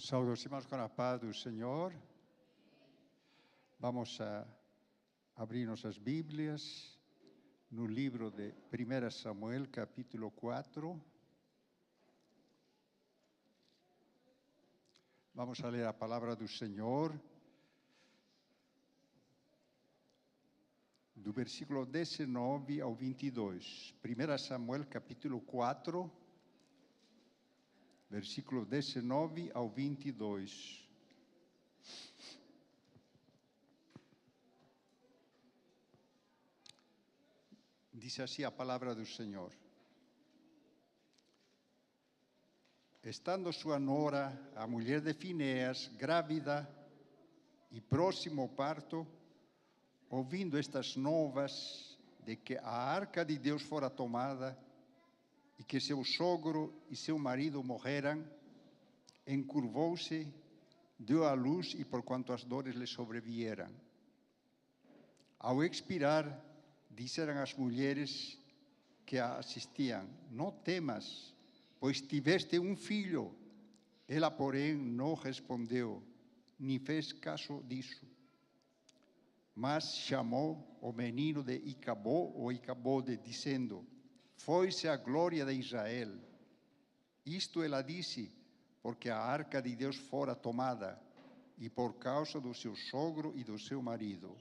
Saúdo os irmãos com a paz do Senhor. Vamos a abrir nossas Bíblias no livro de 1 Samuel, capítulo 4. Vamos a ler a palavra do Senhor, do versículo 19 ao 22. 1 Samuel, capítulo 4, versículo 19 ao 22. Diz assim a palavra do Senhor. Estando sua nora, a mulher de Fineas, grávida e próximo ao parto, ouvindo estas novas de que a arca de Deus fora tomada e que seu sogro e seu marido morreram, encurvou-se, deu à luz e porquanto as dores lhe sobrevieram. Ao expirar, disseram as mulheres que a assistiam: não temas, pois tiveste um filho. Ela, porém, não respondeu, nem fez caso disso. Mas chamou o menino de Icabode, dizendo: foi-se a glória de Israel. Isto ela disse, porque a arca de Deus fora tomada, e por causa do seu sogro e do seu marido.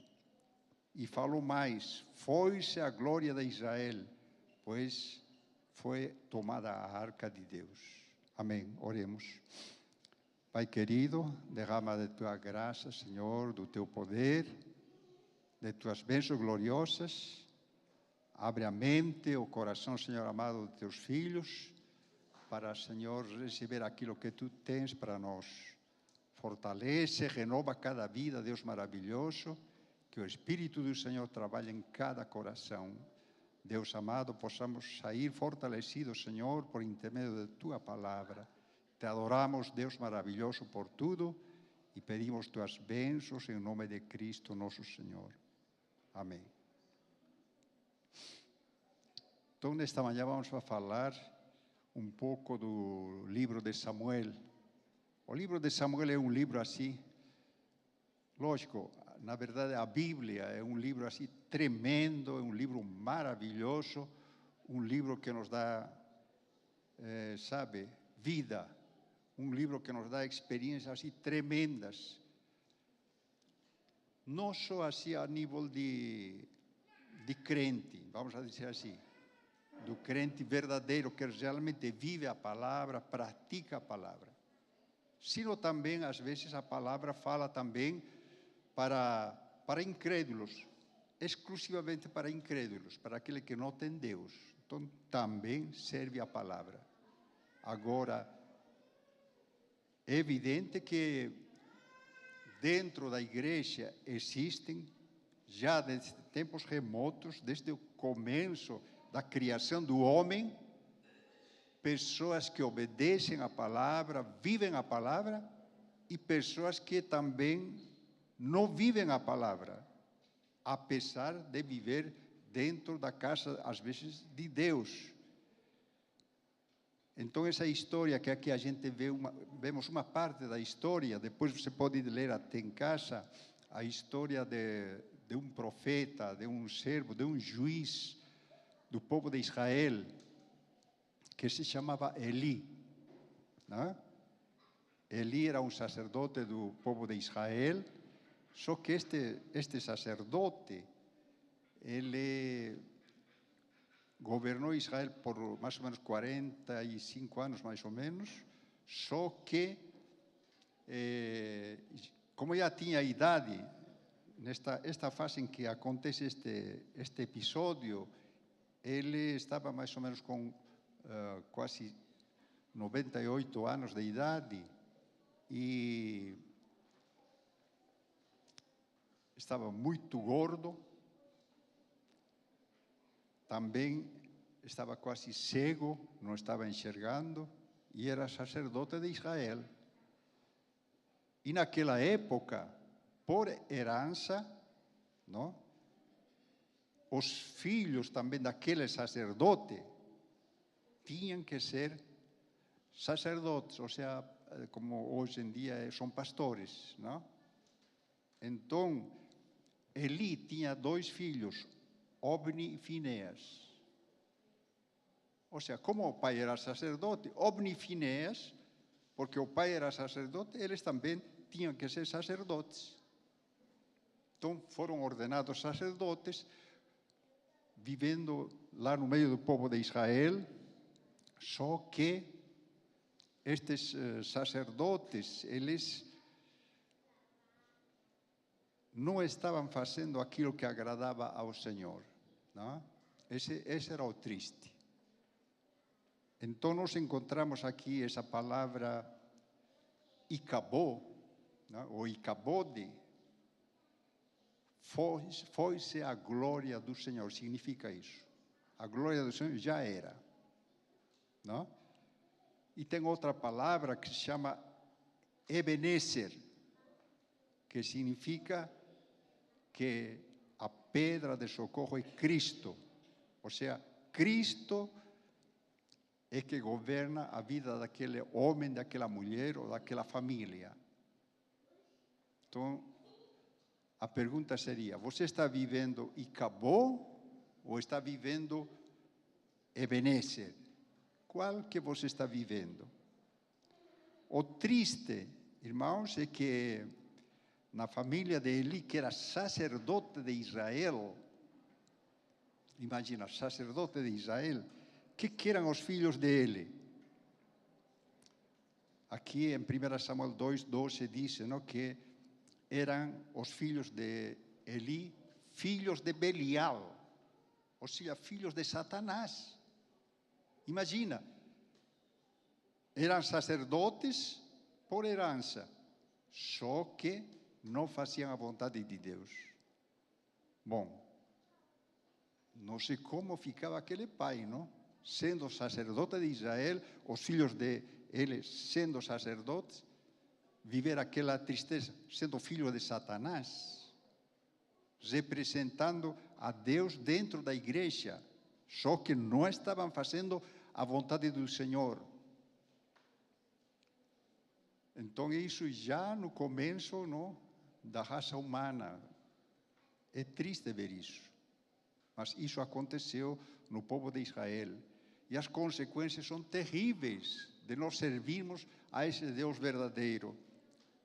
E falou mais: foi-se a glória de Israel, pois foi tomada a arca de Deus. Amém. Oremos. Pai querido, derrama de tua graça, Senhor, do teu poder, de tuas bênçãos gloriosas. Abre a mente, o coração, Senhor amado, de teus filhos, para, Senhor, receber aquilo que tu tens para nós. Fortalece, renova cada vida, Deus maravilhoso, que o Espírito do Senhor trabalhe em cada coração. Deus amado, possamos sair fortalecidos, Senhor, por intermédio de tua palavra. Te adoramos, Deus maravilhoso, por tudo e pedimos tuas bênçãos em nome de Cristo, nosso Senhor. Amém. Então, nesta manhã vamos a falar um pouco do livro de Samuel. O livro de Samuel é um livro assim, lógico, na verdade a Bíblia é um livro assim tremendo, é um livro maravilhoso, um livro que nos dá, vida, um livro que nos dá experiências assim tremendas. Não só assim a nível de crente, vamos a dizer assim, do crente verdadeiro que realmente vive a palavra, pratica a palavra. Sino também, às vezes, a palavra fala também para incrédulos, exclusivamente para incrédulos, para aquele que não tem Deus. Então, também serve a palavra. Agora, é evidente que dentro da igreja existem, já desde tempos remotos, desde o começo da criação do homem, pessoas que obedecem a palavra, vivem a palavra, e pessoas que também não vivem a palavra, apesar de viver dentro da casa, às vezes, de Deus. Então, essa história que aqui a gente vemos uma parte da história, depois você pode ler até em casa, a história de um profeta, de um servo, de um juiz do povo de Israel, que se chamava Eli. Né? Eli era um sacerdote do povo de Israel, só que este sacerdote, ele governou Israel por mais ou menos 45 anos, mais ou menos, só que, como já tinha idade, esta fase em que acontece este episódio, ele estava mais ou menos com quase 98 anos de idade e estava muito gordo, também estava quase cego, não estava enxergando, e era sacerdote de Israel. E naquela época, por herança, não? Os filhos também daquele sacerdote tinham que ser sacerdotes, ou seja, como hoje em dia são pastores, não? Então, Eli tinha 2 filhos, Ofni e Finéas. Ou seja, como o pai era sacerdote, Ofni e Finéas, porque o pai era sacerdote, eles também tinham que ser sacerdotes. Então, foram ordenados sacerdotes, vivendo lá no meio do povo de Israel, só que estes sacerdotes, eles não estavam fazendo aquilo que agradava ao Senhor. Não? Esse era o triste. Então, nós encontramos aqui essa palavra Icabod, ou Icabode, foi-se a glória do Senhor, significa isso. A glória do Senhor já era. Não? E tem outra palavra que se chama Ebenezer, que significa que a pedra de socorro é Cristo. Ou seja, Cristo é que governa a vida daquele homem, daquela mulher ou daquela família. Então, a pergunta seria, você está vivendo Icabod ou está vivendo Ebenezer? Qual que você está vivendo? O triste, irmãos, é que na família de Eli, que era sacerdote de Israel, imagina, sacerdote de Israel, que eram os filhos de Eli? Aqui em 1 Samuel 2:12 diz, não, que eram os filhos de Eli, filhos de Belial, ou seja, filhos de Satanás. Imagina, eram sacerdotes por herança, só que não faziam a vontade de Deus. Bom, não sei como ficava aquele pai, não? Sendo sacerdote de Israel, os filhos de ele sendo sacerdotes, viver aquela tristeza, sendo filho de Satanás, representando a Deus dentro da igreja, só que não estavam fazendo a vontade do Senhor. Então, isso já no começo, não, da raça humana. É triste ver isso. Mas isso aconteceu no povo de Israel. E as consequências são terríveis de nós servirmos a esse Deus verdadeiro.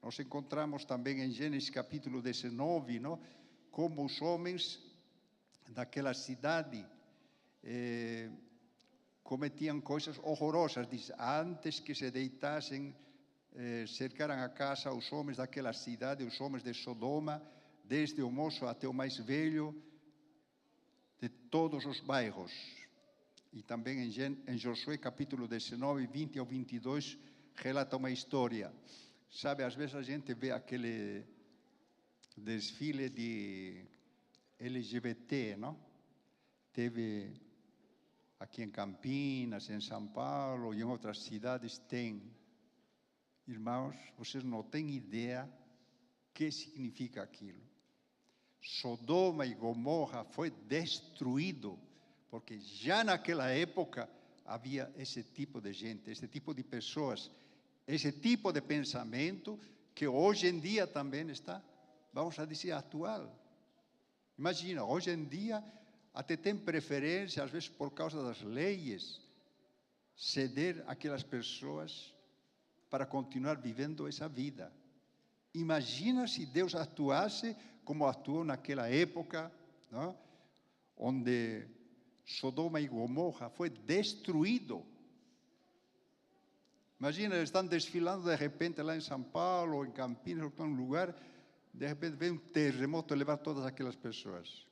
Nós encontramos também em Gênesis capítulo 19, não, como os homens daquela cidade cometiam coisas horrorosas. Diz, antes que se deitassem, cercaram a casa os homens daquela cidade, os homens de Sodoma, desde o moço até o mais velho, de todos os bairros. E também em Josué capítulo 19, 20 ao 22, relata uma história. Sabe, às vezes a gente vê aquele desfile de LGBT, não? Teve aqui em Campinas, em São Paulo e em outras cidades tem. Irmãos, vocês não têm ideia o que significa aquilo. Sodoma e Gomorra foi destruído, porque já naquela época havia esse tipo de gente, esse tipo de pessoas, esse tipo de pensamento que hoje em dia também está, vamos a dizer, atual. Imagina, hoje em dia até tem preferência, às vezes por causa das leis, ceder aquelas pessoas para continuar vivendo essa vida. Imagina se Deus atuasse como atuou naquela época, não? Onde Sodoma e Gomorra foi destruído. Imagina, eles estão desfilando de repente lá em São Paulo, ou em Campinas, ou em um lugar, de repente vem um terremoto levar todas aquelas pessoas.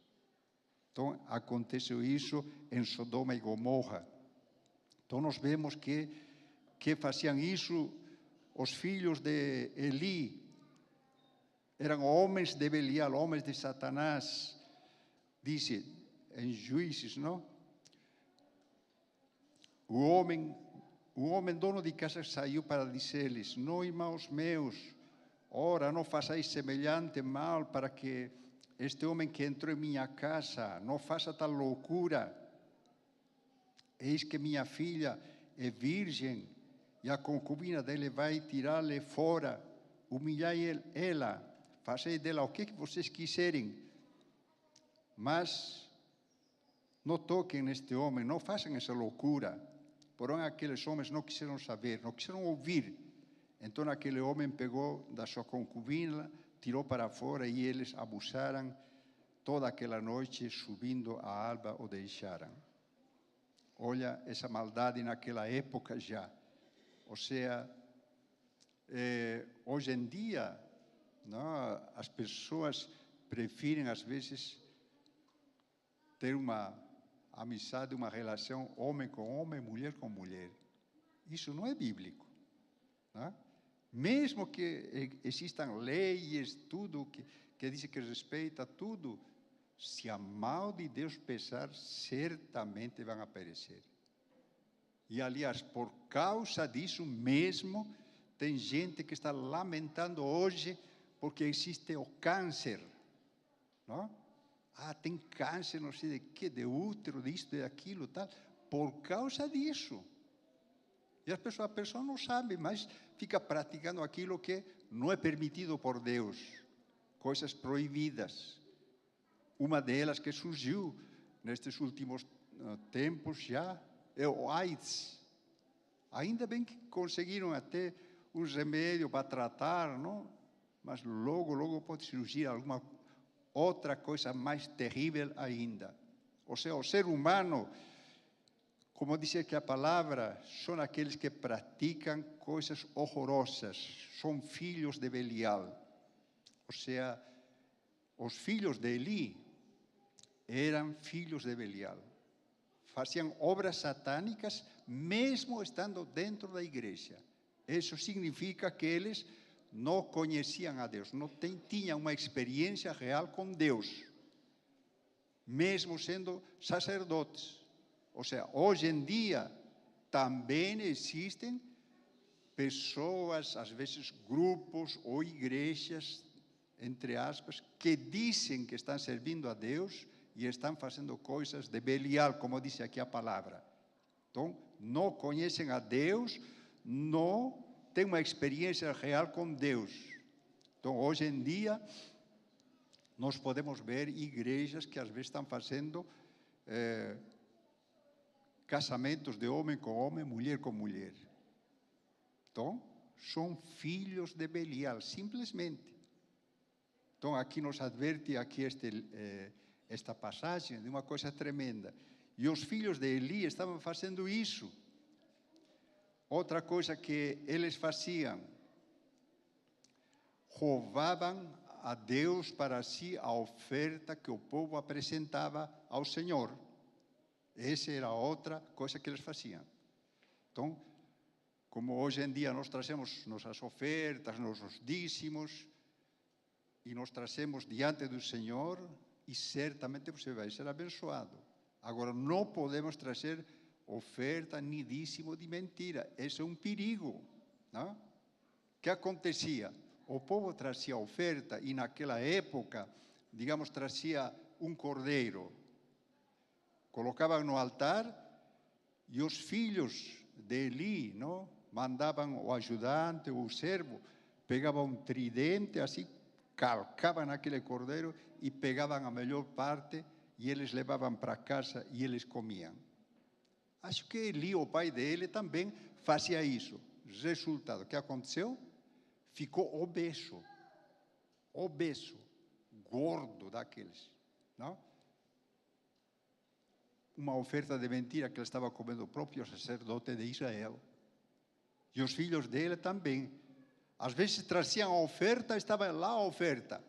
Então, aconteceu isso em Sodoma e Gomorra. Então, nós vemos que faziam isso os filhos de Eli. Eram homens de Belial, homens de Satanás. Diz em Juízes, não? O homem dono de casa saiu para dizer-lhes, não, irmãos meus, ora, não façais semelhante mal para que este homem que entrou em minha casa não faça tal loucura. Eis que minha filha é virgem e a concubina dele vai tirá-lo fora, humilhar ela, fazer dela o que vocês quiserem, mas não toquem neste homem, não façam essa loucura. Porém, aqueles homens não quiseram saber, não quiseram ouvir. Então, aquele homem pegou da sua concubina, tirou para fora e eles abusaram toda aquela noite, subindo a alba o deixaram. Olha essa maldade naquela época já. Ou seja, hoje em dia, não, as pessoas preferem, às vezes, ter uma amizade, uma relação homem com homem, mulher com mulher. Isso não é bíblico. Não? Mesmo que existam leis, tudo que diz que respeita tudo, se a mão de Deus pesar, certamente vão aparecer. E, aliás, por causa disso mesmo, tem gente que está lamentando hoje porque existe o câncer. Não? Tem câncer, não sei de quê, de útero, disso, de aquilo, tal. Por causa disso. E a pessoa não sabe, mas fica praticando aquilo que não é permitido por Deus. Coisas proibidas. Uma delas que surgiu nestes últimos tempos já é o AIDS. Ainda bem que conseguiram até um remédio para tratar, não? Mas logo pode surgir alguma outra coisa mais terrível ainda. Ou seja, o ser humano, como diz aqui a palavra, são aqueles que praticam coisas horrorosas, são filhos de Belial. Ou seja, os filhos de Eli eram filhos de Belial. Faziam obras satânicas mesmo estando dentro da igreja. Isso significa que eles não conheciam a Deus, não tinham uma experiência real com Deus, mesmo sendo sacerdotes. Ou seja, hoje em dia também existem pessoas, às vezes grupos ou igrejas, entre aspas, que dizem que estão servindo a Deus e estão fazendo coisas de Belial, como diz aqui a palavra. Então, não conhecem a Deus, não têm uma experiência real com Deus. Então, hoje em dia, nós podemos ver igrejas que às vezes estão fazendo casamentos de homem com homem, mulher com mulher. Então, são filhos de Belial, simplesmente. Então, aqui nos adverte aqui esta passagem de uma coisa tremenda. E os filhos de Eli estavam fazendo isso. Outra coisa que eles faziam, roubavam a Deus para si a oferta que o povo apresentava ao Senhor. Essa era outra coisa que eles faziam. Então, como hoje em dia nós trazemos nossas ofertas, nossos dízimos, e nós trazemos diante do Senhor, e certamente você vai ser abençoado. Agora, não podemos trazer oferta nem dízimo de mentira. Esse é um perigo. Não? O que acontecia? O povo trazia oferta e naquela época, digamos, trazia um cordeiro. Colocavam no altar e os filhos de Eli, não? Mandavam o ajudante, o servo, pegavam um tridente, assim, calcavam naquele cordeiro e pegavam a melhor parte e eles levavam para casa e eles comiam. Acho que Eli, o pai dele, também fazia isso. Resultado, o que aconteceu? Ficou obeso, gordo daqueles, não? Uma oferta de mentira que ele estava comendo o próprio sacerdote de Israel. E os filhos dele também. Às vezes traziam a oferta, estava lá a oferta.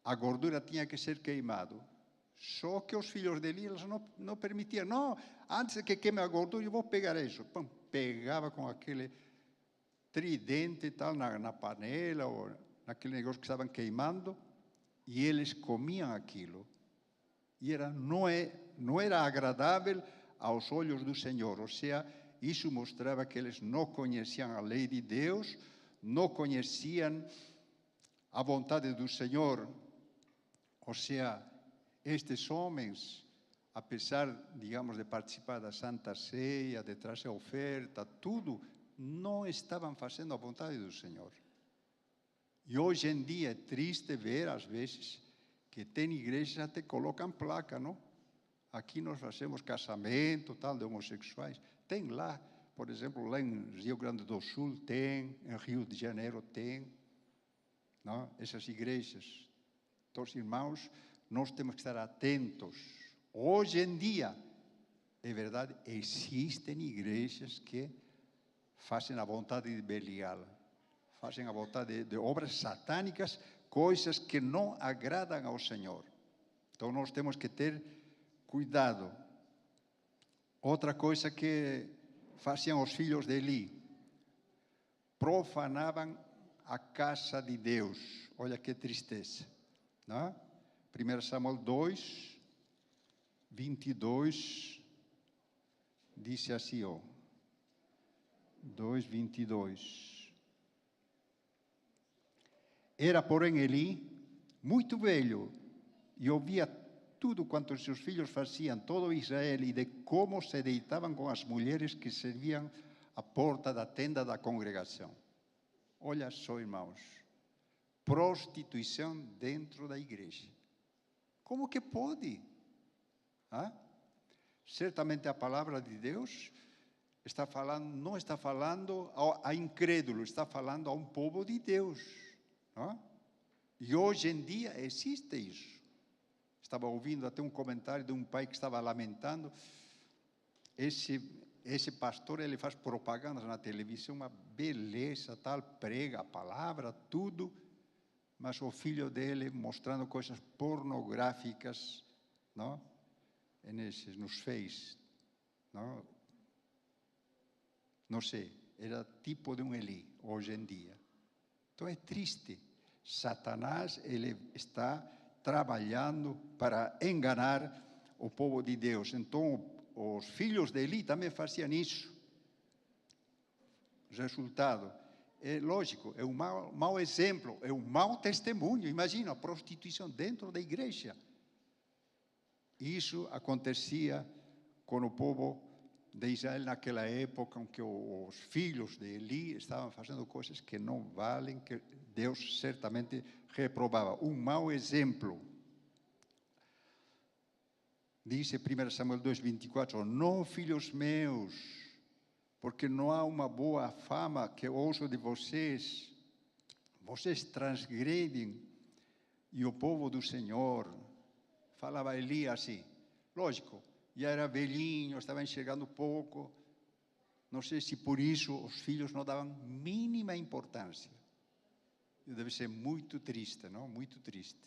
A gordura tinha que ser queimada. Só que os filhos dele eles não permitiam. Não, antes que queime a gordura, eu vou pegar isso. Pum, pegava com aquele tridente e tal na panela ou naquele negócio que estavam queimando e eles comiam aquilo. E não era agradável aos olhos do Senhor. Ou seja, isso mostrava que eles não conheciam a lei de Deus, não conheciam a vontade do Senhor. Ou seja, estes homens, apesar, digamos, de participar da Santa Ceia, de trazer a oferta, tudo, não estavam fazendo a vontade do Senhor. E hoje em dia é triste ver, às vezes, que tem igrejas que até colocam placa, não? Aqui nós fazemos casamento, tal, de homossexuais. Tem lá, por exemplo, lá em Rio Grande do Sul tem, em Rio de Janeiro tem, não? Essas igrejas. Então, irmãos, nós temos que estar atentos. Hoje em dia, é verdade, existem igrejas que fazem a vontade de Belial, fazem a vontade de obras satânicas, coisas que não agradam ao Senhor. Então, nós temos que ter cuidado. Outra coisa que faziam os filhos de Eli, profanavam a casa de Deus. Olha que tristeza, não? 1 Samuel 2, 22, disse assim, 2, 22. Era, porém, Eli muito velho e ouvia tudo quanto os seus filhos faziam, todo Israel, e de como se deitavam com as mulheres que serviam à porta da tenda da congregação. Olha só, irmãos, prostituição dentro da igreja. Como que pode? Certamente a palavra de Deus está falando, não está falando a incrédulo, está falando a um povo de Deus. E hoje em dia existe isso. Estava ouvindo até um comentário de um pai que estava lamentando. Esse pastor, ele faz propaganda na televisão, uma beleza, tal, prega a palavra, tudo, mas o filho dele mostrando coisas pornográficas, não? Nos fez, não sei, era tipo de um Eli, hoje em dia. Então é triste. Satanás, ele está trabalhando para enganar o povo de Deus. Então, os filhos de Eli também faziam isso. Resultado, é lógico, é um mau exemplo, é um mau testemunho. Imagina, a prostituição dentro da igreja. Isso acontecia com o povo de Israel naquela época, em que os filhos de Eli estavam fazendo coisas que não valem, que Deus certamente reprovava. Um mau exemplo. Dice 1 Samuel 2, 24, não, filhos meus, porque não há uma boa fama que ouço de vocês. Vocês transgredem e o povo do Senhor. Falava Eli assim. Lógico, já era velhinho, estava enxergando pouco. Não sei se por isso os filhos não davam mínima importância. Deve ser muito triste, não? Muito triste.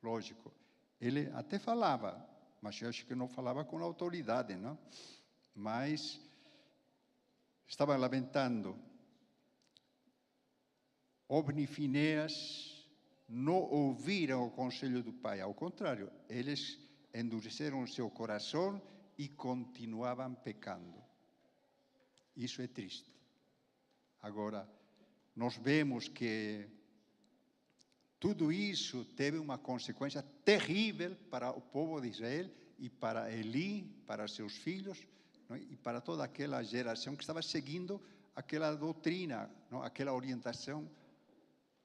Lógico. Ele até falava, mas eu acho que não falava com autoridade, não? Mas estava lamentando. Ofni e Finéias não ouviram o conselho do pai. Ao contrário, eles endureceram o seu coração e continuavam pecando. Isso é triste. Agora, nós vemos que tudo isso teve uma consequência terrível para o povo de Israel e para Eli, para seus filhos, não? E para toda aquela geração que estava seguindo aquela doutrina, não? Aquela orientação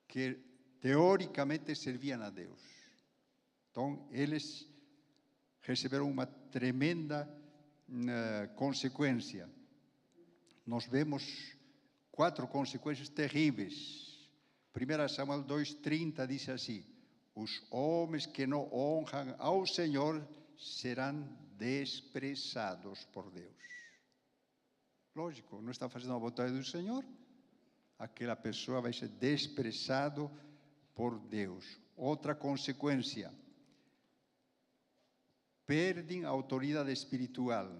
que teoricamente serviam a Deus. Então, eles receberam uma tremenda consequência. Nós vemos 4 consequências terríveis. 1 Samuel 2,30 diz assim: os homens que não honram ao Senhor serão desprezados por Deus. Lógico, não está fazendo a vontade do Senhor, aquela pessoa vai ser desprezado por Deus. Outra consequência, perdem a autoridade espiritual.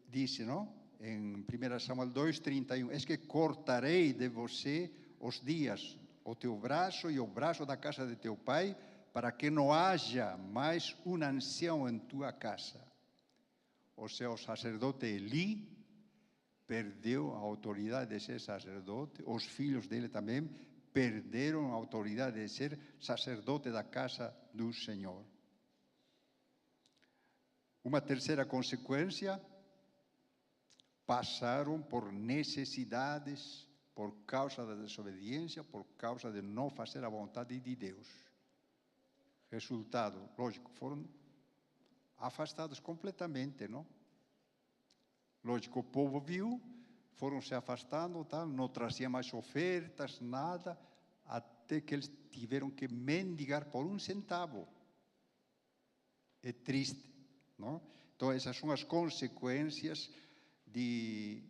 Disse, não? Em 1 Samuel 2,31, es que cortarei de você os dias, o teu braço e o braço da casa de teu pai, para que não haja mais um ancião em tua casa. Ou seja, o sacerdote Eli perdeu a autoridade de ser sacerdote, os filhos dele também perderam a autoridade de ser sacerdote da casa do Senhor. Uma terceira consequência, passaram por necessidades por causa da desobediência, por causa de não fazer a vontade de Deus. Resultado, lógico, foram afastados completamente, não? Lógico, o povo viu, foram se afastando, tal, não traziam mais ofertas, nada, até que eles tiveram que mendigar por 1 centavo. É triste, não? Então, essas são as consequências de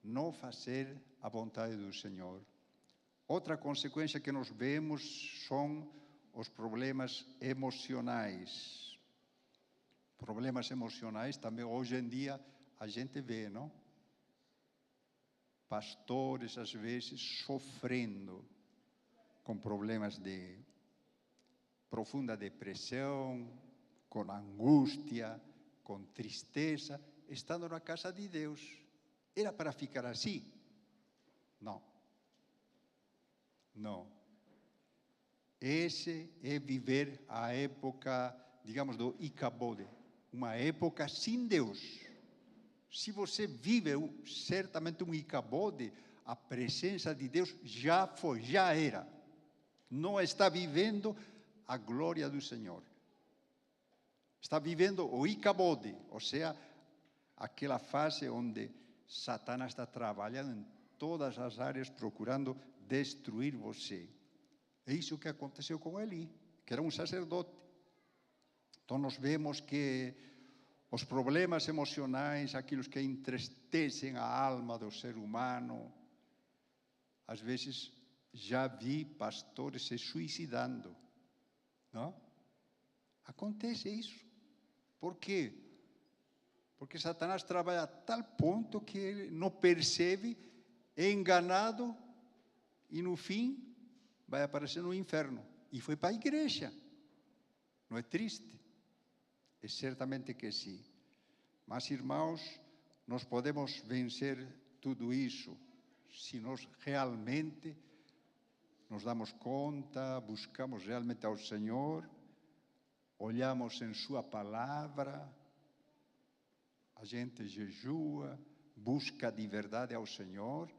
não fazer a vontade do Senhor. Outra consequência que nós vemos são os problemas emocionais. Problemas emocionais também hoje em dia a gente vê, não? Pastores, às vezes, sofrendo com problemas de profunda depressão, com angústia, com tristeza, estando na casa de Deus. Era para ficar assim? Não. Não. Esse é viver a época, digamos, do Icabode, uma época sem Deus. Se você vive certamente um Icabode, a presença de Deus já foi, já era. Não está vivendo a glória do Senhor. Está vivendo o Icabode, ou seja, aquela fase onde Satanás está trabalhando em todas as áreas procurando destruir você. É isso que aconteceu com Eli, que era um sacerdote. Então nós vemos que os problemas emocionais, aqueles que entristecem a alma do ser humano, às vezes já vi pastores se suicidando, não? Acontece isso. Por quê? Porque Satanás trabalha a tal ponto que ele não percebe, é enganado e no fim vai aparecer no inferno. E foi para a igreja. Não é triste? É certamente que sim. Mas, irmãos, nós podemos vencer tudo isso se nós realmente nos damos conta, buscamos realmente ao Senhor, olhamos em Sua palavra, a gente jejua, busca de verdade ao Senhor,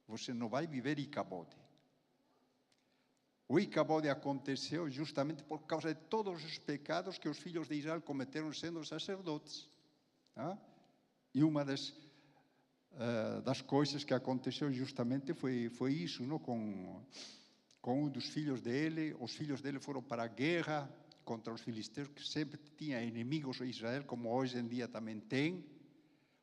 você não vai viver Icabode. O Icabode aconteceu justamente por causa de todos os pecados que os filhos de Israel cometeram sendo sacerdotes. Tá? E uma das coisas que aconteceu justamente foi isso, não? Com um dos filhos dele. Os filhos dele foram para a guerra contra os filisteus, que sempre tinha inimigos em Israel, como hoje em dia também tem.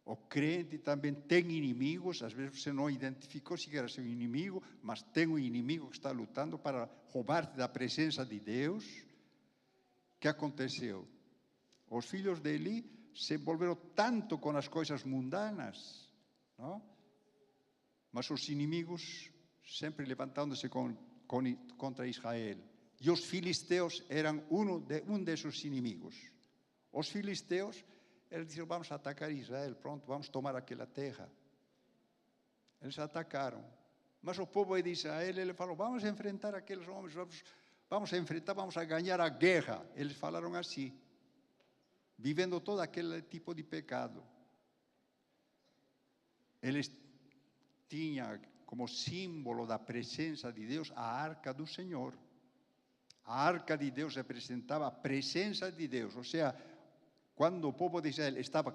O crente também tem inimigos, às vezes você não identificou se era seu inimigo, mas tem um inimigo que está lutando para roubar-te da presença de Deus. O que aconteceu? Os filhos de Eli se envolveram tanto com as coisas mundanas, não? Mas os inimigos sempre levantando-se contra Israel. E os filisteus eram um desses inimigos. Os filisteus, eles disseram, vamos atacar Israel, pronto, vamos tomar aquela terra. Eles atacaram. Mas o povo de Israel, ele falou, vamos enfrentar aqueles homens, vamos enfrentar, vamos a ganhar a guerra. Eles falaram assim, vivendo todo aquele tipo de pecado. Eles tinham como símbolo da presença de Deus a arca do Senhor. A arca de Deus representava a presença de Deus, ou seja, quando o povo de Israel estava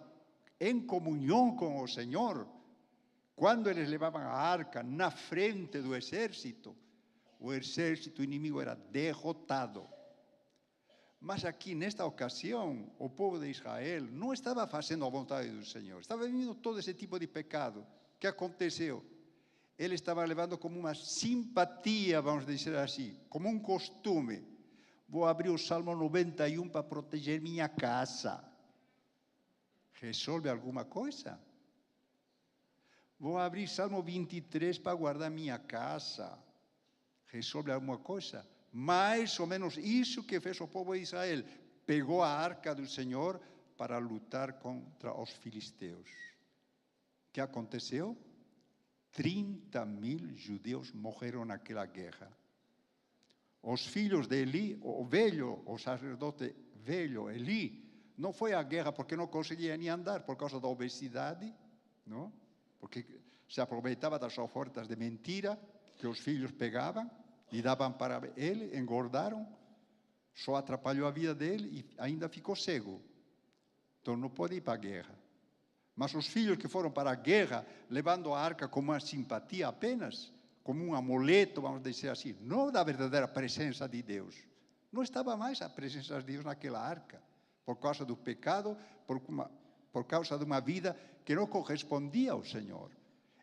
em comunhão com o Senhor, quando eles levavam a arca na frente do exército, o exército inimigo era derrotado. Mas aqui, nesta ocasião, o povo de Israel não estava fazendo a vontade do Senhor, estava vivendo todo esse tipo de pecado. O que aconteceu? Ele estava levando como uma simpatia, vamos dizer assim, como um costume. Vou abrir o Salmo 91 para proteger minha casa. Resolve alguma coisa? Vou abrir Salmo 23 para guardar minha casa. Resolve alguma coisa? Mais ou menos isso que fez o povo de Israel. Pegou a arca do Senhor para lutar contra os filisteus. O que aconteceu? 30.000 judeus morreram naquela guerra. Os filhos de Eli, o sacerdote velho Eli, não foi à guerra porque não conseguia nem andar por causa da obesidade, não? Porque se aproveitava das ofertas de mentira que os filhos pegavam e davam para ele, engordaram, só atrapalhou a vida dele e ainda ficou cego. Então não pode ir para a guerra. Mas os filhos que foram para a guerra, levando a arca como uma simpatia apenas, como um amuleto, vamos dizer assim, não da verdadeira presença de Deus. Não estava mais a presença de Deus naquela arca, por causa do pecado, por causa de uma vida que não correspondia ao Senhor.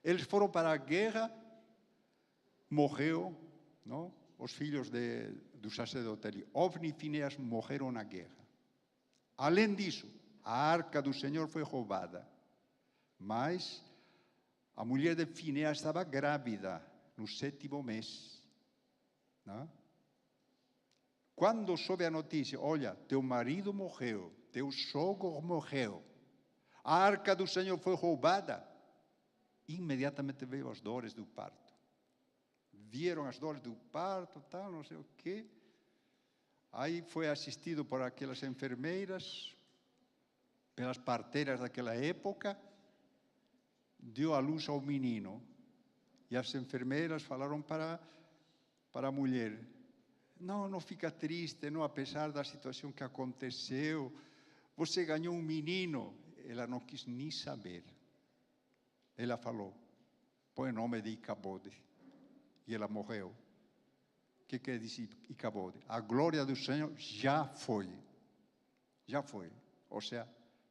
Eles foram para a guerra, morreu, não? Os filhos do sacerdote ali, Ofni e Finéas, morreram na guerra. Além disso, a arca do Senhor foi roubada. Mas a mulher de Finéas estava grávida no 7º mês. Não? Quando soube a notícia, olha, teu marido morreu, teu sogro morreu, a arca do Senhor foi roubada, imediatamente veio as dores do parto. Vieram as dores do parto, tal, não sei o quê. Aí foi assistido por aquelas enfermeiras, pelas parteiras daquela época, deu à luz ao menino. E as enfermeiras falaram para a mulher, não fica triste, não, apesar da situação que aconteceu, você ganhou um menino. Ela não quis nem saber. Ela falou, põe o nome de Icabode. E ela morreu. O que quer dizer Icabode? A glória do Senhor já foi. Já foi. Ou seja,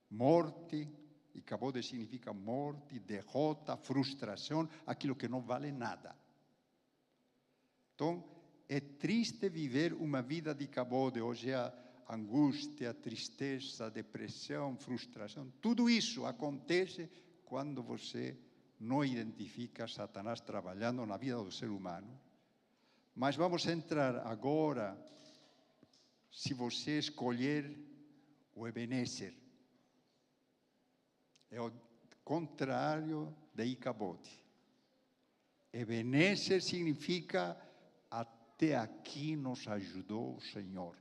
morte, Icabode significa morte, derrota, frustração, aquilo que não vale nada. Então, é triste viver uma vida de Icabode, ou seja, angústia, tristeza, depressão, frustração. Tudo isso acontece quando você não identifica Satanás trabalhando na vida do ser humano. Mas vamos entrar agora, se você escolher o Ebenezer. É o contrário de Icabode. Ebenezer significa até aqui nos ajudou o Senhor.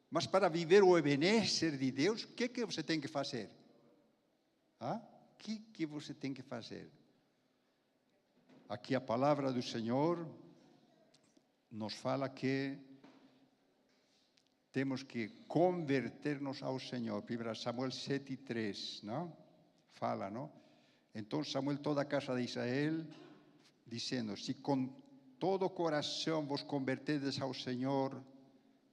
Mas para viver o Ebenezer de Deus, o que você tem que fazer? O que você tem que fazer? Aqui a palavra do Senhor nos fala que temos que converter-nos ao Senhor. 1 Samuel 7:3, não? Fala, não? Então Samuel, toda a casa de Israel, dizendo, se com todo o coração vos convertedes ao Senhor,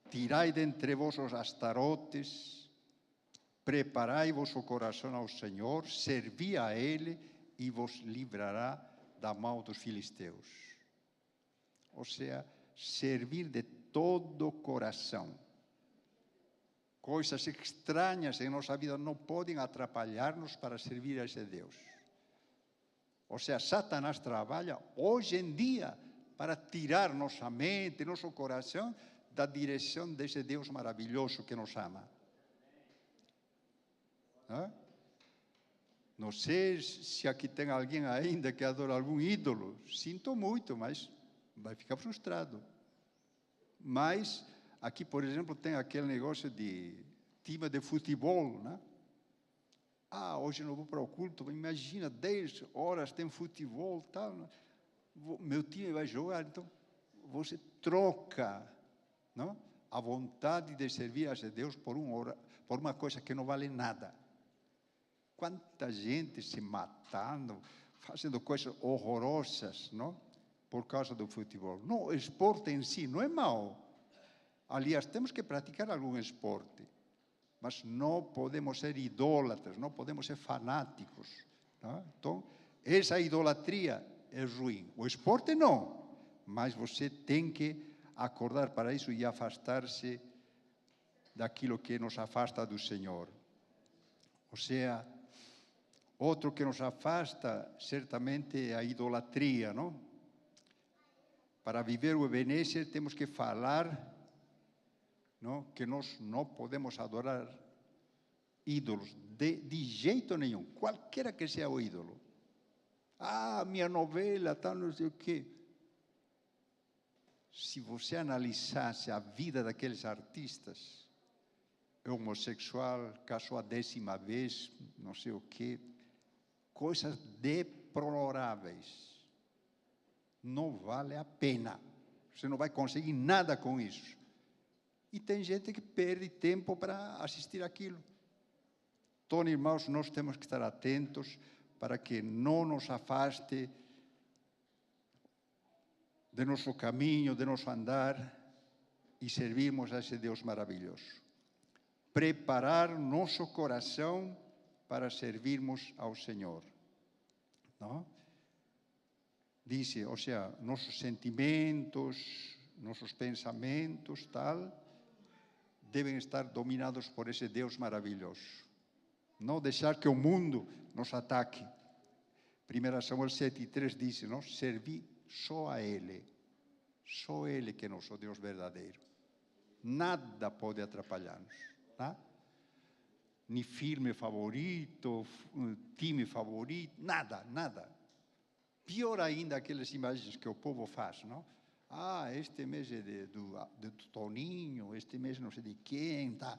tirai de entre vós os astarotes, preparai vosso coração ao Senhor, servi a Ele e vos livrará da mão dos filisteus. Ou seja, servir de todo o coração. Coisas estranhas em nossa vida não podem atrapalhar-nos para servir a esse Deus. Ou seja, Satanás trabalha hoje em dia para tirar nossa mente, nosso coração da direção desse Deus maravilhoso que nos ama. Não sei se aqui tem alguém ainda que adora algum ídolo. Sinto muito, mas vai ficar frustrado. Mas aqui, por exemplo, tem aquele negócio de time de futebol, né? Hoje não vou para o culto, imagina, 10 horas tem futebol, tal, né? Meu time vai jogar, então você troca, não? A vontade de servir a Deus por uma coisa que não vale nada. Quanta gente se matando, fazendo coisas horrorosas, não? Por causa do futebol. Não, o esporte em si não é mau. Aliás, temos que praticar algum esporte. Mas não podemos ser idólatras, não podemos ser fanáticos. Não? Então, essa idolatria é ruim. O esporte não, mas você tem que acordar para isso e afastar-se daquilo que nos afasta do Senhor. Ou seja, outro que nos afasta, certamente, é a idolatria, não? Para viver o Ebenezer, temos que falar, não, que nós não podemos adorar ídolos de jeito nenhum, qualquer que seja o ídolo. Minha novela, tal, não sei o quê. se você analisasse a vida daqueles artistas, homossexual, casou a 10ª vez, não sei o quê, coisas deploráveis. Não vale a pena. Você não vai conseguir nada com isso. E tem gente que perde tempo para assistir aquilo. Então, irmãos, nós temos que estar atentos para que não nos afaste de nosso caminho, de nosso andar e servirmos a esse Deus maravilhoso. Preparar nosso coração para servirmos ao Senhor. Não? Diz, ou seja, nossos sentimentos, nossos pensamentos, tal, devem estar dominados por esse Deus maravilhoso. Não deixar que o mundo nos ataque. 1 Samuel 7:3 diz, não? Servir só a Ele. Só Ele que é nosso Deus verdadeiro. Nada pode atrapalhar-nos. Tá? Nem filme favorito, time favorito, nada, nada. Pior ainda aquelas imagens que o povo faz, não? Ah, este mês é do Toninho, este mês não sei de quem, tá?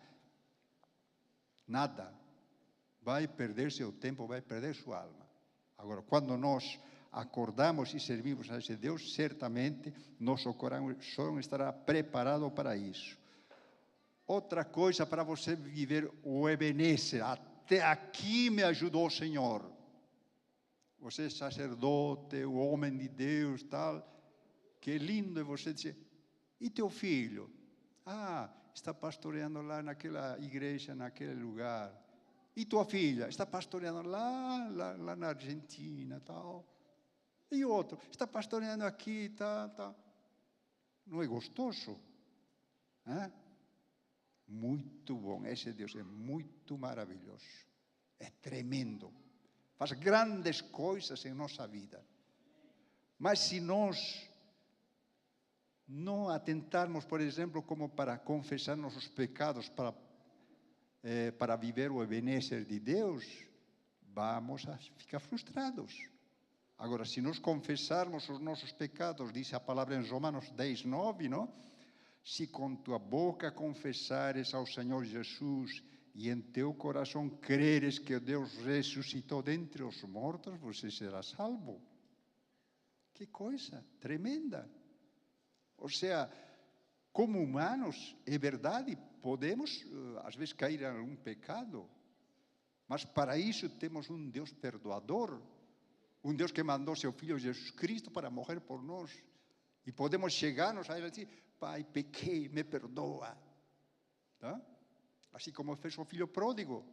Nada. Vai perder seu tempo, vai perder sua alma. Agora, quando nós acordamos e servimos a esse Deus, certamente nosso coração estará preparado para isso. Outra coisa para você viver o Ebenezer. Até aqui me ajudou o Senhor. Você é sacerdote, o homem de Deus, tal. Que lindo é você dizer, e teu filho? Ah, está pastoreando lá naquela igreja, naquele lugar. E tua filha? Está pastoreando lá na Argentina, tal. E outro? Está pastoreando aqui, tal. Não é gostoso? Hein? Muito bom. Esse Deus é muito maravilhoso. É tremendo. Faz grandes coisas em nossa vida. Mas se nós não atentarmos, por exemplo, como para confessar nossos pecados, para viver o Ebenezer de Deus, vamos a ficar frustrados. Agora, se nós confessarmos os nossos pecados, diz a palavra em Romanos 10:9, não? Se com tua boca confessares ao Senhor Jesus e em teu coração creres que Deus ressuscitou dentre os mortos, você será salvo. Que coisa tremenda. Ou seja, como humanos, é verdade, podemos, às vezes, cair em algum pecado, mas para isso temos um Deus perdoador, um Deus que mandou seu Filho Jesus Cristo para morrer por nós. E podemos chegar-nos a Ele e dizer, Pai, pequei, me perdoa. Tá? Assim como fez o filho pródigo.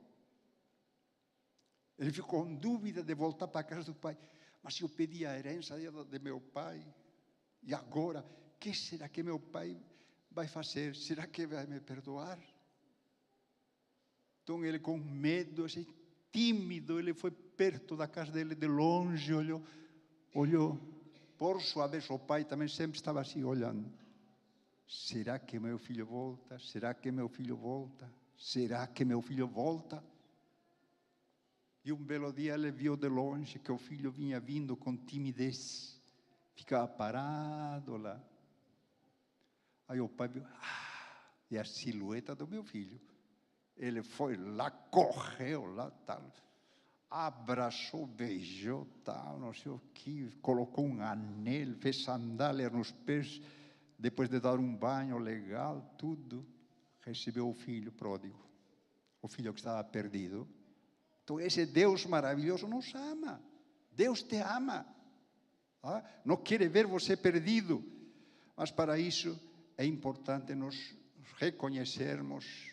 Ele ficou com dúvida de voltar para a casa do pai. Mas eu pedi a herança de meu pai. E agora, o que será que meu pai vai fazer? Será que vai me perdoar? Então ele, com medo, assim, tímido, ele foi perto da casa dele, de longe, olhou. Por sua vez, o pai também sempre estava assim, olhando. Será que meu filho volta? Será que meu filho volta? Será que meu filho volta? E um belo dia ele viu de longe que o filho vinha vindo com timidez. Ficava parado lá. Aí o pai viu, é a silhueta do meu filho. Ele foi lá, correu lá, tal, abraçou, beijou, tal, não sei o que, colocou um anel, fez sandália nos pés, depois de dar um banho legal, tudo, recebeu o filho pródigo, o filho que estava perdido. Então esse Deus maravilhoso nos ama, Deus te ama, não quer ver você perdido, mas para isso é importante nós reconhecermos,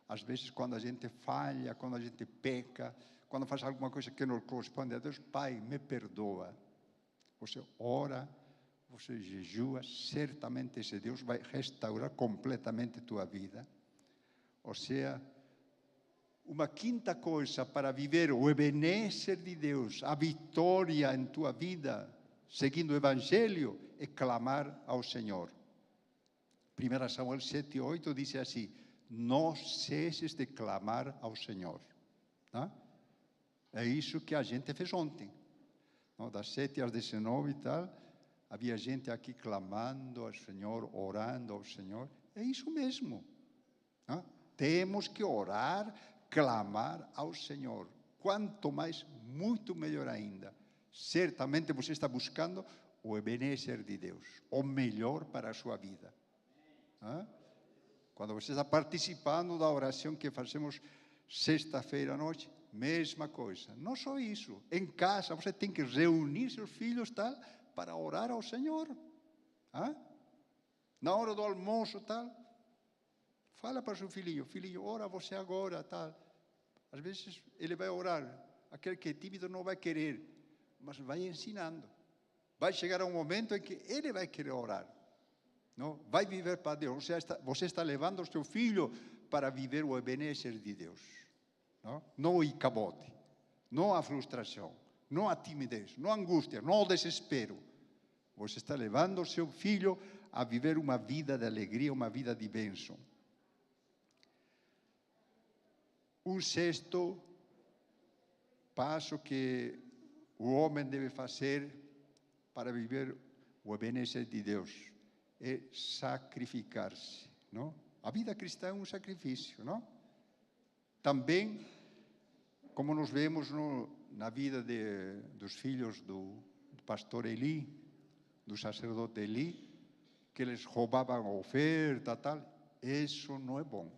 às vezes quando a gente falha, quando a gente peca, quando faz alguma coisa que não corresponde a Deus, Pai, me perdoa. Você ora, você jejua, certamente esse Deus vai restaurar completamente a tua vida. Ou seja, uma quinta coisa para viver o Ebenezer de Deus, a vitória em tua vida, seguindo o Evangelho, é clamar ao Senhor. 1 Samuel 7:8 diz assim, não cesses de clamar ao Senhor. Tá? É isso que a gente fez ontem. Não? Das 7 às 19 e tal, Havia gente aqui clamando ao Senhor, orando ao Senhor. É isso mesmo. Não? Temos que orar, clamar ao Senhor. Quanto mais, muito melhor ainda. Certamente você está buscando o Ebenezer de Deus, o melhor para a sua vida. Não? Quando você está participando da oração que fazemos sexta-feira à noite, mesma coisa. Não só isso. Em casa, você tem que reunir seus filhos, tal, para orar ao Senhor. Na hora do almoço, tal, fala para seu filhinho, filhinho, ora você agora, tal. Às vezes ele vai orar, aquele que é tímido não vai querer, mas vai ensinando. Vai chegar um momento em que ele vai querer orar. Não? Vai viver para Deus. Você está levando o seu filho para viver o Ebenezer de Deus. Não o icabote, não a frustração, não a timidez, não a angústia, não o desespero. Você está levando o seu filho a viver uma vida de alegria, uma vida de bênção. Um sexto passo que o homem deve fazer para viver o Ebenezer de Deus é sacrificar-se. Não? A vida cristã é um sacrifício, não? Também, como nós vemos na vida dos filhos do pastor Eli, do sacerdote Eli, que eles roubavam a oferta, tal, isso não é bom.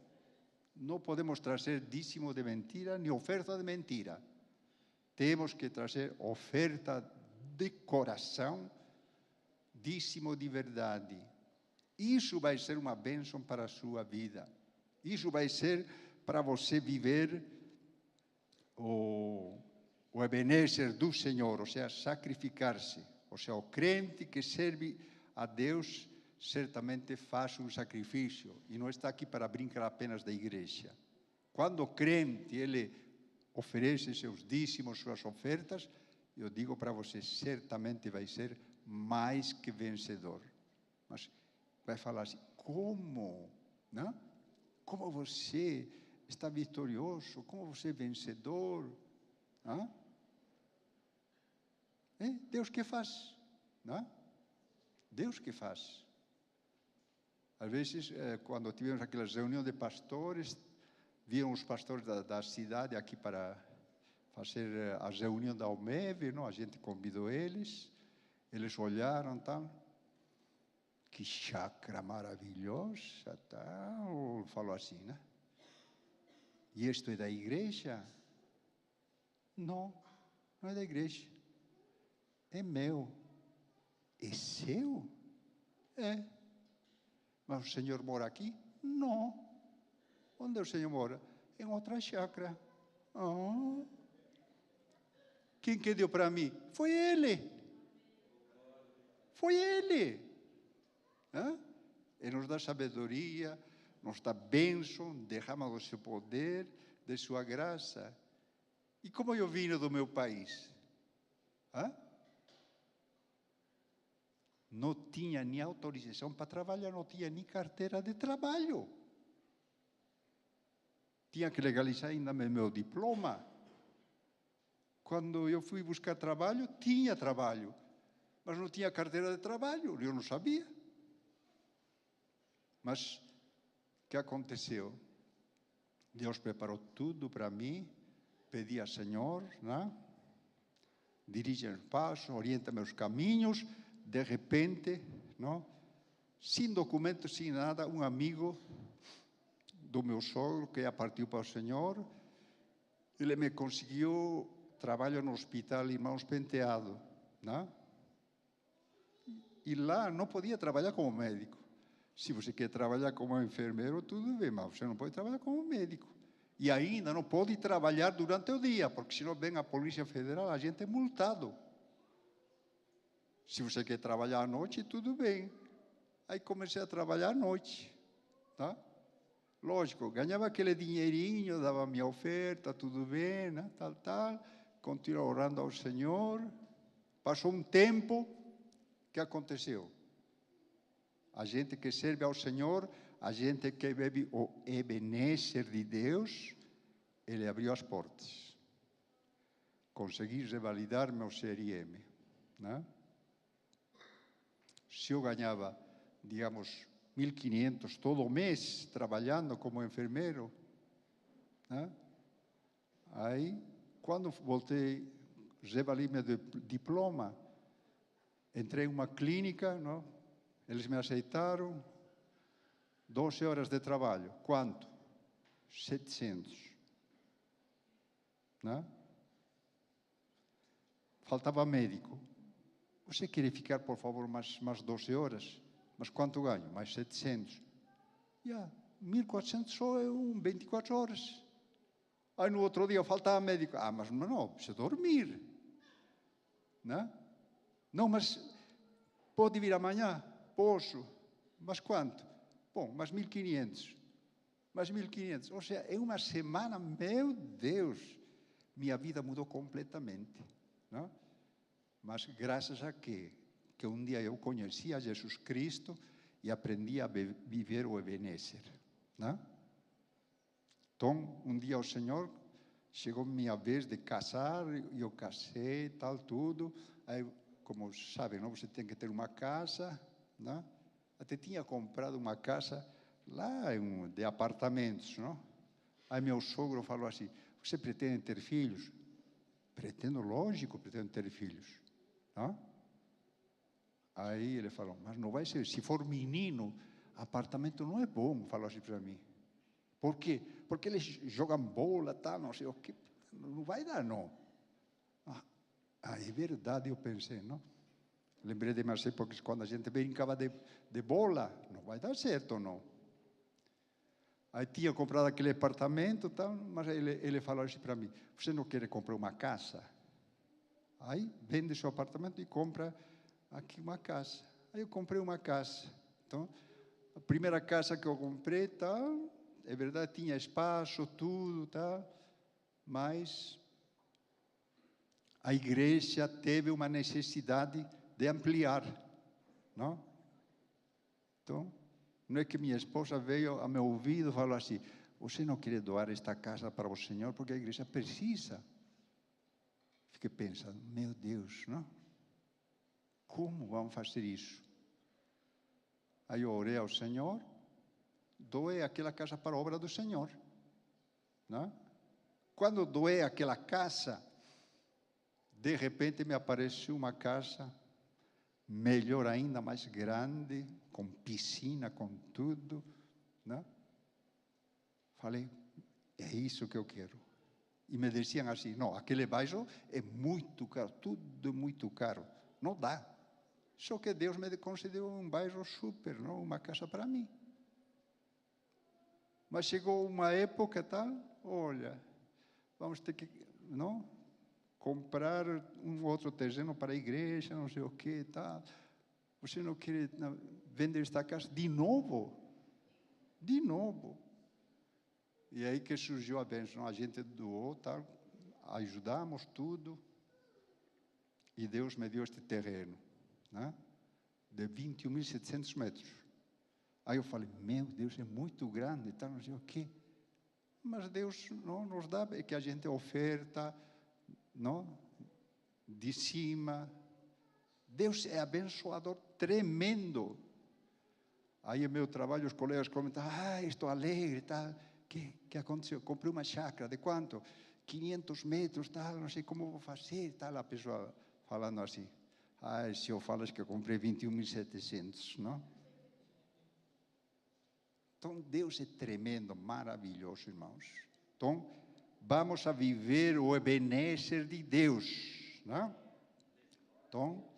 Não podemos trazer dízimo de mentira, nem oferta de mentira. Temos que trazer oferta de coração, dízimo de verdade. Isso vai ser uma bênção para a sua vida. Isso vai ser para você viver o Ebenezer do Senhor, ou seja, sacrificar-se. Ou seja, o crente que serve a Deus certamente faz um sacrifício e não está aqui para brincar apenas da igreja. Quando o crente, ele oferece seus dízimos, suas ofertas, eu digo para você, certamente vai ser mais que vencedor. Mas vai falar assim, como? Não? Como você está vitorioso? Como você é vencedor? Deus que faz. Não? Deus que faz. Às vezes, quando tivemos aquelas reuniões de pastores, viram os pastores da cidade aqui para fazer a reunião da OMEV, não? A gente convidou eles olharam, tal. Que chácara maravilhosa, tal. Falou assim, né? E isto é da igreja? Não, não é da igreja. É meu. É seu? É. Mas o Senhor mora aqui? Não. Onde o Senhor mora? Em outra chácara. Quem que deu para mim? Foi Ele. Foi Ele. Ele nos dá sabedoria, nos dá bênção, derrama do seu poder, de sua graça. E como eu vim do meu país? Não tinha nem autorização para trabalhar, não tinha nem carteira de trabalho. Tinha que legalizar ainda meu diploma. Quando eu fui buscar trabalho, tinha trabalho, mas não tinha carteira de trabalho, eu não sabia. Mas o que aconteceu? Deus preparou tudo para mim, pedi ao Senhor, né? Dirige os passos, orienta meus caminhos. De repente, não? Sem documento, sem nada, um amigo do meu sogro, que já partiu para o Senhor, ele me conseguiu trabalho no Hospital Irmãos Penteado, né? E lá não podia trabalhar como médico. Se você quer trabalhar como enfermeiro, tudo bem, mas você não pode trabalhar como médico. E ainda não pode trabalhar durante o dia, porque senão vem a Polícia Federal, a gente é multado. Se você quer trabalhar à noite, tudo bem. Aí comecei a trabalhar à noite, tá? Lógico, ganhava aquele dinheirinho, dava minha oferta, tudo bem, né? Tal. Continuo orando ao Senhor. Passou um tempo, o que aconteceu? A gente que serve ao Senhor, a gente que vive o Ebenezer de Deus, Ele abriu as portas. Consegui revalidar meu CRM, né? se eu ganhava, digamos, 1.500 todo mês trabalhando como enfermeiro, né? Aí, quando voltei, revalidei meu diploma, entrei em uma clínica, não? Eles me aceitaram, 12 horas de trabalho. Quanto? 700. Né? Faltava médico. Você quer ficar, por favor, mais 12 horas? Mas quanto ganho? Mais 700. 1.400 só é 24 horas. Aí no outro dia faltava médico. Mas não, precisa dormir. Né? Não, mas pode vir amanhã? Posso. Mas quanto? Bom, mais 1.500. Mais 1.500. Ou seja, em uma semana, meu Deus, minha vida mudou completamente. Não? Mas graças a quê? Que um dia eu conheci a Jesus Cristo e aprendi a viver o Ebenezer. Né? Então, um dia o Senhor, chegou minha vez de casar, e eu casei, tal, tudo. Aí, como sabem, não? Você tem que ter uma casa, né? Até tinha comprado uma casa lá de apartamentos, não? Aí meu sogro falou assim, você pretende ter filhos? Pretendo, lógico, pretendo ter filhos. Não? Aí ele falou, mas não vai ser, se for menino, apartamento não é bom, falou assim para mim. Por quê? Porque eles jogam bola, tá, não sei o que, não vai dar, não. É verdade, eu pensei, não? Lembrei de mais épocas quando a gente brincava de bola, não vai dar certo, não. Aí tinha comprado aquele apartamento, tá, mas ele falou assim para mim, você não quer comprar uma casa? Aí vende seu apartamento e compra aqui uma casa. Aí eu comprei uma casa. Então, a primeira casa que eu comprei, tá, é verdade, tinha espaço, tudo, tá, mas a igreja teve uma necessidade de ampliar, não? Então, não é que minha esposa veio a meu ouvido e falou assim, você não quer doar esta casa para o Senhor porque a igreja precisa. Fiquei pensando, meu Deus, não? Como vamos fazer isso? Aí eu orei ao Senhor, doei aquela casa para a obra do Senhor. Não? Quando doei aquela casa, de repente me apareceu uma casa melhor ainda, mais grande, com piscina, com tudo. Não? Falei, é isso que eu quero. E me diziam assim, não, aquele bairro é muito caro, tudo é muito caro. Não dá. Só que Deus me concedeu um bairro super, não? Uma casa para mim. Mas chegou uma época, tá? Olha, vamos ter que, não? Comprar um outro terreno para a igreja, não sei o que, tá? Você não quer vender esta casa de novo? De novo. E aí que surgiu a bênção. A gente doou, tá? Ajudamos tudo. E Deus me deu este terreno, né? De 21.700 metros. Aí eu falei, meu Deus, é muito grande, tá? Não sei o quê. Mas Deus não nos dá, é que a gente oferta, não? De cima. Deus é abençoador tremendo. Aí, no meu trabalho, os colegas comentam, estou alegre, tá? Que aconteceu? Comprei uma chácara, de quanto? 500 metros, tal, não sei como vou fazer, tal. A pessoa falando assim, se eu falo que eu comprei 21.700, não? Então, Deus é tremendo, maravilhoso, irmãos. Então, vamos a viver o Ebenezer de Deus, não? Então,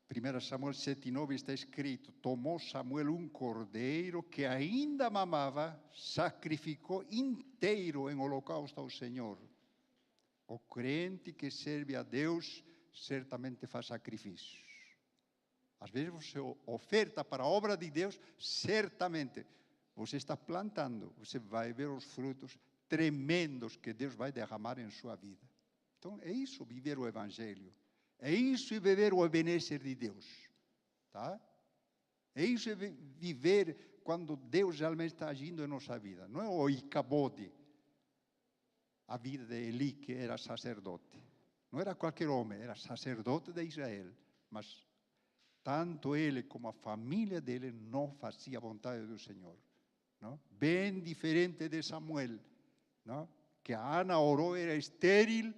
1 Samuel 7:9 está escrito, tomou Samuel um cordeiro que ainda mamava, sacrificou inteiro em holocausto ao Senhor. O crente que serve a Deus certamente faz sacrifícios. Às vezes você oferta para a obra de Deus, certamente você está plantando, você vai ver os frutos tremendos que Deus vai derramar em sua vida. Então é isso, viver o Evangelho. É isso e viver o Ebenezer de Deus. Tá? É isso e viver quando Deus realmente está agindo em nossa vida. Não é o Icabode, a vida de Eli, que era sacerdote. Não era qualquer homem, era sacerdote de Israel. Mas tanto ele como a família dele não fazia a vontade do Senhor. Não? Bem diferente de Samuel, não? Que a Ana orou, era estéril,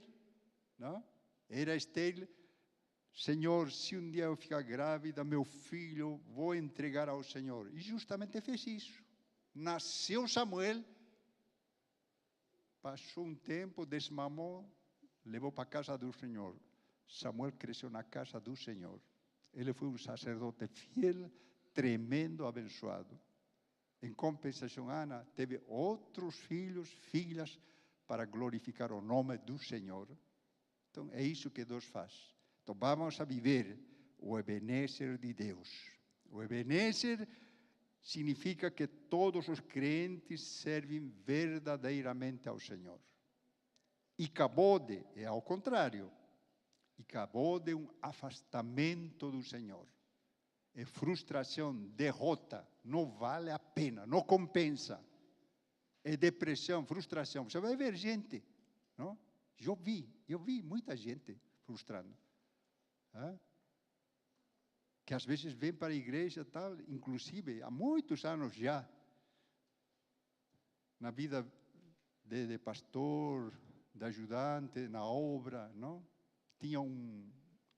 não? Era estéril. Senhor, se um dia eu ficar grávida, meu filho, vou entregar ao Senhor. E justamente fez isso. Nasceu Samuel, passou um tempo, desmamou, levou para a casa do Senhor. Samuel cresceu na casa do Senhor. Ele foi um sacerdote fiel, tremendo, abençoado. Em compensação, Ana teve outros filhos, filhas, para glorificar o nome do Senhor. Então, é isso que Deus faz. Então, vamos a viver o Ebenezer de Deus. O Ebenezer significa que todos os crentes servem verdadeiramente ao Senhor. E cabode é ao contrário. E cabode é um afastamento do Senhor. É frustração, derrota, não vale a pena, não compensa. É depressão, frustração. Você vai ver gente, não? Eu vi muita gente frustrando. Que às vezes vem para a igreja, tal, inclusive há muitos anos já, na vida de pastor, de ajudante, na obra, não?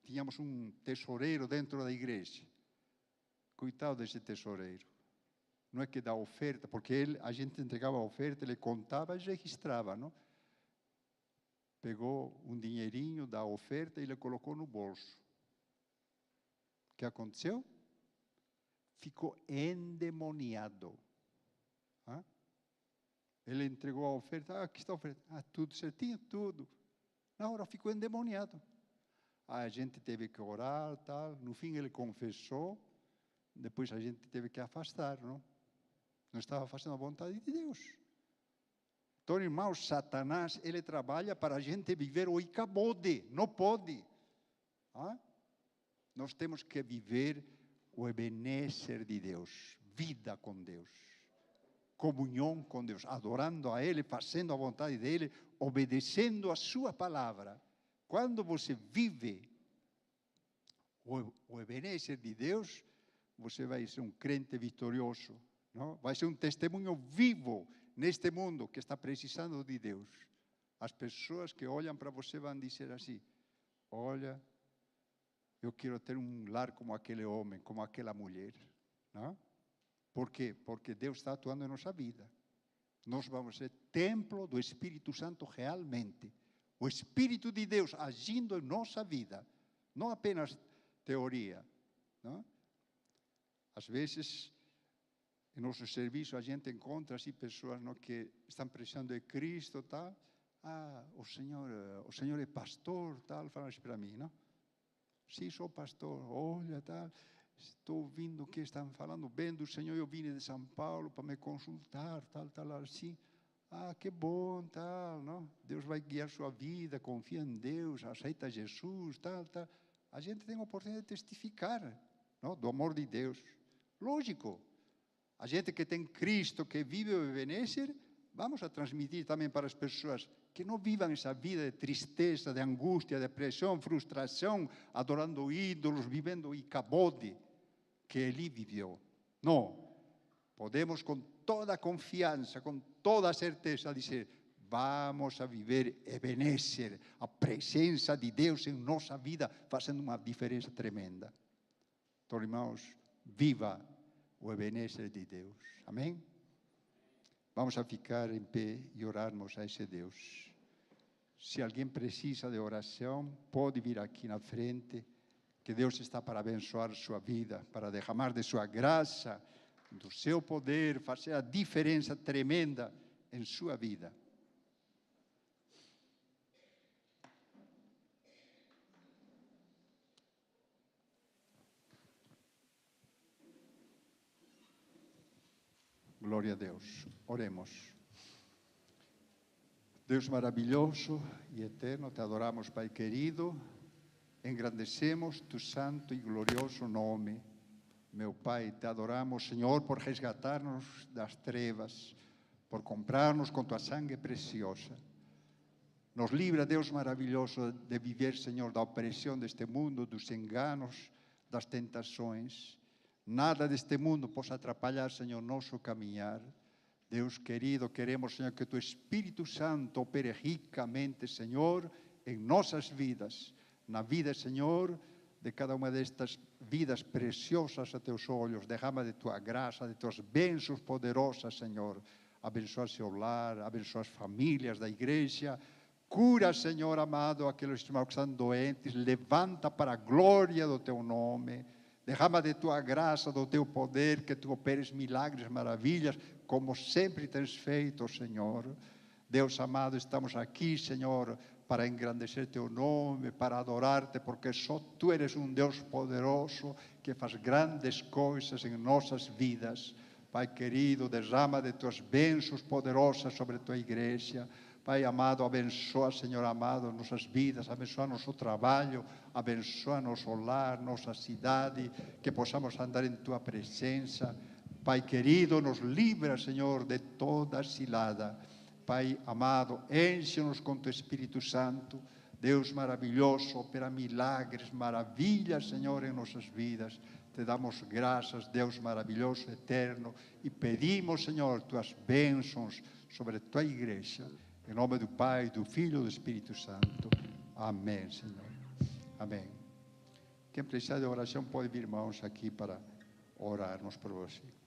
Tínhamos um tesoureiro dentro da igreja. Coitado desse tesoureiro. Não é que dá oferta, porque a gente entregava a oferta, ele contava e registrava, não? Pegou um dinheirinho da oferta e ele colocou no bolso. O que aconteceu? Ficou endemoniado. Ele entregou a oferta, aqui está a oferta. Tudo certinho, tudo. Na hora ficou endemoniado. A gente teve que orar, tal. No fim ele confessou. Depois a gente teve que afastar, não? Não estava fazendo a vontade de Deus. Então, irmãos, Satanás, ele trabalha para a gente viver o icabode. Não pode. Nós temos que viver o Ebenezer de Deus. Vida com Deus. Comunhão com Deus. Adorando a Ele, fazendo a vontade dEle, obedecendo a sua palavra. Quando você vive o Ebenezer de Deus, você vai ser um crente vitorioso. Não? Vai ser um testemunho vivo neste mundo que está precisando de Deus. As pessoas que olham para você vão dizer assim: olha, eu quero ter um lar como aquele homem, como aquela mulher. Não? Por quê? Porque Deus está atuando em nossa vida. Nós vamos ser templo do Espírito Santo realmente. O Espírito de Deus agindo em nossa vida. Não apenas teoria. Não? Às vezes, em nosso serviço, a gente encontra assim, pessoas, não, que estão precisando de Cristo, tal. O senhor é pastor, tal, falam isso para mim, não? Sim, sou pastor, olha, tal. Estou ouvindo que estão falando bem do Senhor, eu vim de São Paulo para me consultar, tal, assim. Que bom, tal, não? Deus vai guiar sua vida, confia em Deus, aceita Jesus, tal. A gente tem a oportunidade de testificar, não? Do amor de Deus. Lógico, a gente que tem Cristo, que vive o Ebenezer, vamos a transmitir também para as pessoas que não vivam essa vida de tristeza, de angústia, de depressão, frustração, adorando ídolos, vivendo o icabode que ele viveu. Não, podemos com toda a confiança, com toda a certeza dizer: vamos a viver Ebenezer, a presença de Deus em nossa vida, fazendo uma diferença tremenda. Então, irmãos, viva o Ebenezer de Deus. Amém? Vamos a ficar em pé e orarmos a esse Deus. Se alguém precisa de oração, pode vir aqui na frente, que Deus está para abençoar sua vida, para derramar de sua graça, do seu poder, fazer a diferença tremenda em sua vida. Glória a Deus. Oremos. Deus maravilhoso e eterno, te adoramos, Pai querido. Engrandecemos tu santo e glorioso nome. Meu Pai, te adoramos, Senhor, por resgatar-nos das trevas, por comprar-nos com tua sangue preciosa. Nos livra, Deus maravilhoso, de viver, Senhor, da opressão deste mundo, dos enganos, das tentações. Nada deste mundo possa atrapalhar, Senhor, nosso caminhar. Deus querido, queremos, Senhor, que tu Espírito Santo opere ricamente, Senhor, em nossas vidas. Na vida, Senhor, de cada uma destas vidas preciosas a teus olhos. Derrama de tua graça, de tuas bênçãos poderosas, Senhor. Abençoa seu lar, abençoa as famílias da igreja. Cura, Senhor amado, aqueles que estão doentes. Levanta para a glória do teu nome. Derrama de tua graça, do teu poder, que tu operes milagres, maravilhas, como sempre tens feito, Senhor. Deus amado, estamos aqui, Senhor, para engrandecer teu nome, para adorar-te, porque só tu eres um Deus poderoso, que faz grandes coisas em nossas vidas. Pai querido, derrama de tuas bênçãos poderosas sobre a tua igreja. Pai amado, abençoa, Senhor amado, nossas vidas, abençoa nosso trabalho, abençoa nosso lar, nossa cidade, que possamos andar em tua presença. Pai querido, nos livra, Senhor, de toda cilada. Pai amado, enche-nos com teu Espírito Santo. Deus maravilhoso, opera milagres, maravilhas, Senhor, em nossas vidas. Te damos graças, Deus maravilhoso, eterno, e pedimos, Senhor, tuas bênçãos sobre a tua igreja. Em nome do Pai, do Filho e do Espírito Santo. Amém, Senhor. Amém. Quem precisar de oração pode vir, irmãos, aqui para orarmos por você.